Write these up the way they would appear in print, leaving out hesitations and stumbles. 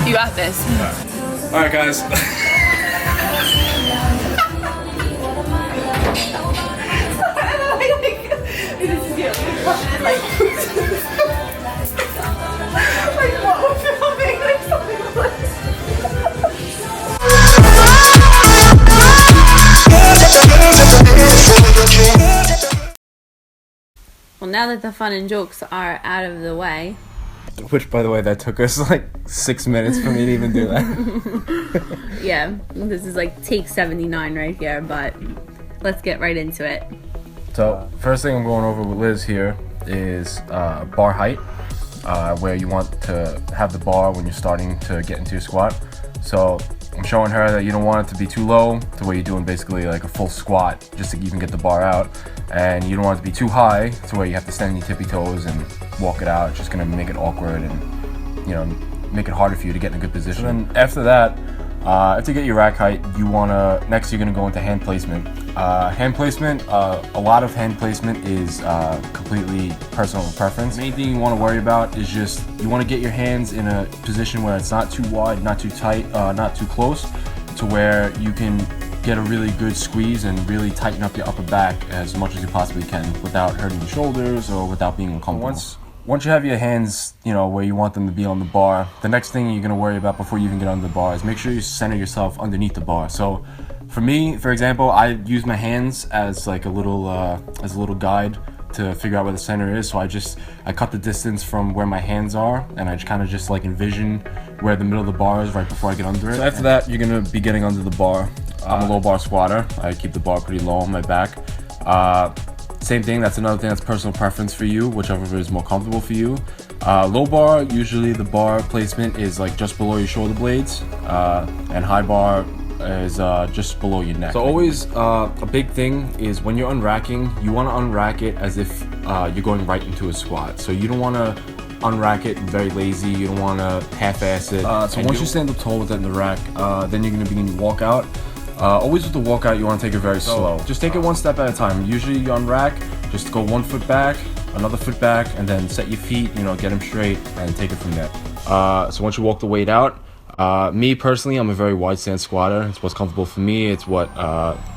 You got this. All right, guys. Well, now that the fun and jokes are out of the way. Which, by the way, that took us like 6 minutes for me to even do that. Yeah, this is like take 79 right here, but let's get right into it. So, first thing I'm going over with Liz here is bar height, where you want to have the bar when you're starting to get into your squat. So, I'm showing her that you don't want it to be too low to where you're doing basically like a full squat just to even get the bar out, and you don't want it to be too high to where you have to stand on your tippy toes and walk it out. It's just gonna make it awkward and, you know, make it harder for you to get in a good position. And then after that, after you get your rack height, you're gonna go into hand placement. Hand placement, a lot of hand placement is completely personal preference. The main thing you want to worry about is just you want to get your hands in a position where it's not too wide, not too tight, not too close, to where you can get a really good squeeze and really tighten up your upper back as much as you possibly can without hurting your shoulders or without being uncomfortable. Once you have your hands, you know, where you want them to be on the bar, the next thing you're going to worry about before you even get under the bar is make sure you center yourself underneath the bar. So for me, for example, I use my hands as like a little guide to figure out where the center is. So I cut the distance from where my hands are, and I kind of just like envision where the middle of the bar is right before I get under it. So after that, you're going to be getting under the bar. I'm a low bar squatter. I keep the bar pretty low on my back. Same thing, that's another thing that's personal preference for you, whichever is more comfortable for you. Low bar, usually the bar placement is like just below your shoulder blades, and high bar is just below your neck. So always a big thing is when you're unracking, you want to unrack it as if you're going right into a squat. So you don't want to unrack it very lazy, you don't want to half-ass it. So once you stand up tall within the rack, then you're going to begin your walkout. Always with the walkout, you want to take it very slow. Just take it one step at a time. Usually you unrack, just go 1 foot back, another foot back, and then set your feet, you know, get them straight and take it from there. So once you walk the weight out, me personally, I'm a very wide stance squatter. It's what's comfortable for me. It's what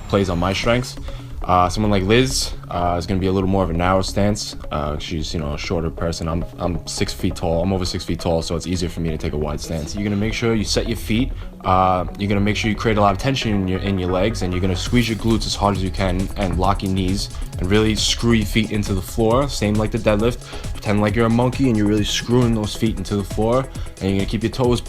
plays on my strengths. Someone like Liz is going to be a little more of a narrow stance. She's, you know, a shorter person. I'm 6 feet tall. I'm over 6 feet tall, so it's easier for me to take a wide stance. You're going to make sure you set your feet. You're going to make sure you create a lot of tension in your legs, and you're going to squeeze your glutes as hard as you can and lock your knees and really screw your feet into the floor. Same like the deadlift. Pretend like you're a monkey and you're really screwing those feet into the floor, and you're going to keep your toes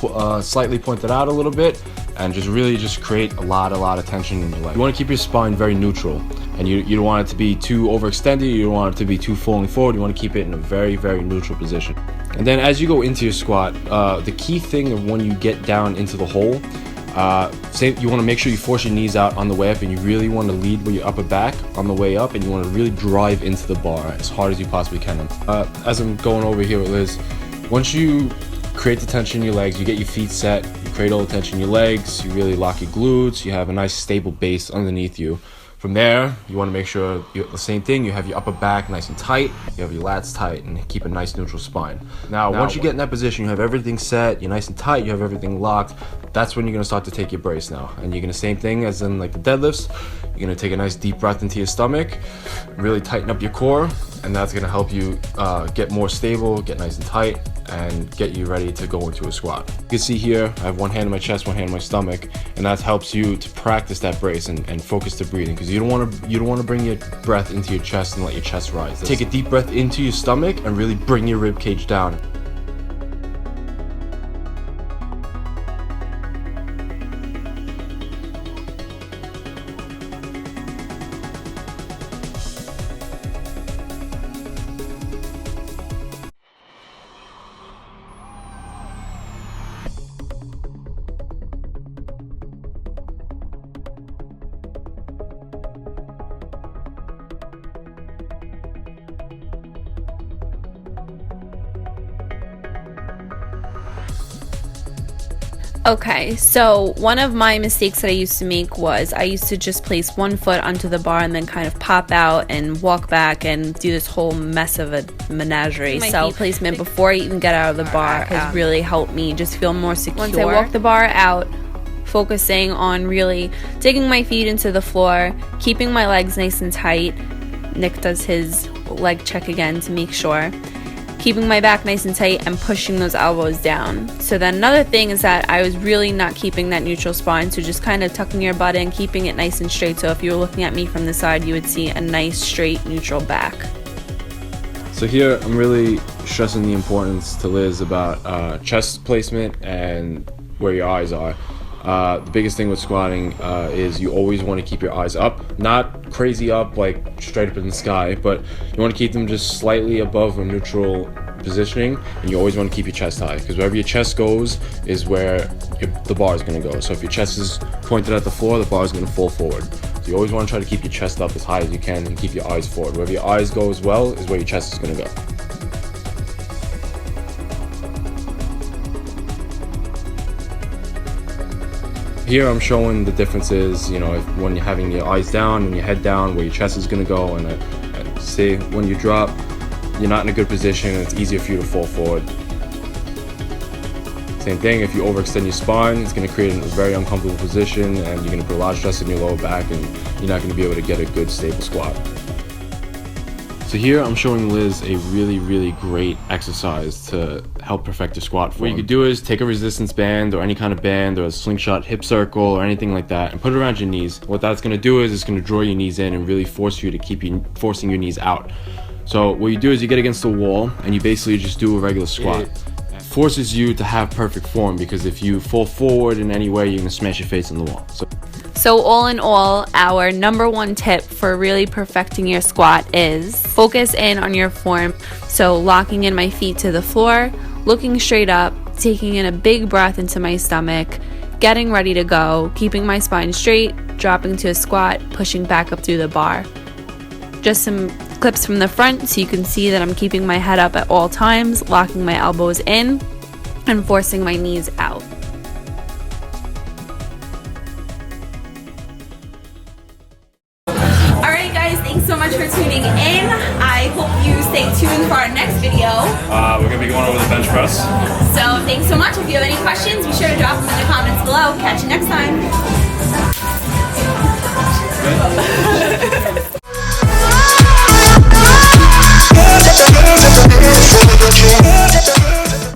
slightly pointed out a little bit and just really create a lot of tension in your leg. You want to keep your spine very neutral, and you don't want it to be too overextended, you don't want it to be too falling forward. You want to keep it in a very neutral position. And then as you go into your squat, the key thing of when you get down into the hole, you want to make sure you force your knees out on the way up, and you really want to lead with your upper back on the way up, and you want to really drive into the bar as hard as you possibly can. As I'm going over here with Liz, once you create the tension in your legs, you get your feet set, you create all the tension in your legs, you really lock your glutes, you have a nice stable base underneath you. From there, you want to make sure the same thing, you have your upper back nice and tight, you have your lats tight, and keep a nice neutral spine. Now once you get in that position, you have everything set, you're nice and tight, you have everything locked, that's when you're going to start to take your brace now. And you're going to, same thing as in like the deadlifts, you're going to take a nice deep breath into your stomach, really tighten up your core, and that's going to help you get more stable, get nice and tight, and get you ready to go into a squat. You can see here, I have one hand on my chest, one hand on my stomach, and that helps you to practice that brace and focus the breathing, because you don't want to bring your breath into your chest and let your chest rise. Take a deep breath into your stomach and really bring your rib cage down. Okay, so one of my mistakes that I used to make was I used to just place one foot onto the bar and then kind of pop out and walk back and do this whole mess of a menagerie. My feet placement before I even get out of the bar has really helped me just feel more secure. Once I walk the bar out, focusing on really digging my feet into the floor, keeping my legs nice and tight. Nick does his leg check again to make sure. Keeping my back nice and tight and pushing those elbows down. So then another thing is that I was really not keeping that neutral spine, so just kind of tucking your butt in, keeping it nice and straight. So if you were looking at me from the side, you would see a nice straight neutral back. So here I'm really stressing the importance to Liz about chest placement and where your eyes are. The biggest thing with squatting is you always want to keep your eyes up, not crazy up like straight up in the sky, but you want to keep them just slightly above a neutral positioning, and you always want to keep your chest high, because wherever your chest goes is where the bar is going to go. So if your chest is pointed at the floor, the bar is going to fall forward. So you always want to try to keep your chest up as high as you can and keep your eyes forward. Wherever your eyes go as well is where your chest is going to go. Here I'm showing the differences, you know, when you're having your eyes down and your head down, where your chest is going to go, and say when you drop, you're not in a good position and it's easier for you to fall forward. Same thing, if you overextend your spine, it's going to create a very uncomfortable position and you're going to put a lot of stress in your lower back and you're not going to be able to get a good stable squat. So here I'm showing Liz a really great exercise to help perfect your squat form. What you could do is take a resistance band or any kind of band or a slingshot hip circle or anything like that and put it around your knees. What that's going to do is it's going to draw your knees in and really force you to keep forcing your knees out. So what you do is you get against the wall and you basically just do a regular squat. It forces you to have perfect form, because if you fall forward in any way, you're going to smash your face on the wall. So all in all, our number one tip for really perfecting your squat is focus in on your form. So locking in my feet to the floor, looking straight up, taking in a big breath into my stomach, getting ready to go, keeping my spine straight, dropping to a squat, pushing back up through the bar. Just some clips from the front so you can see that I'm keeping my head up at all times, locking my elbows in, and forcing my knees out. Alright guys, thanks so much for tuning in. I hope you stay tuned for our next video. We're going to be going over the bench press. So thanks so much. If you have any questions, be sure to drop them in the comments below. Catch you next time.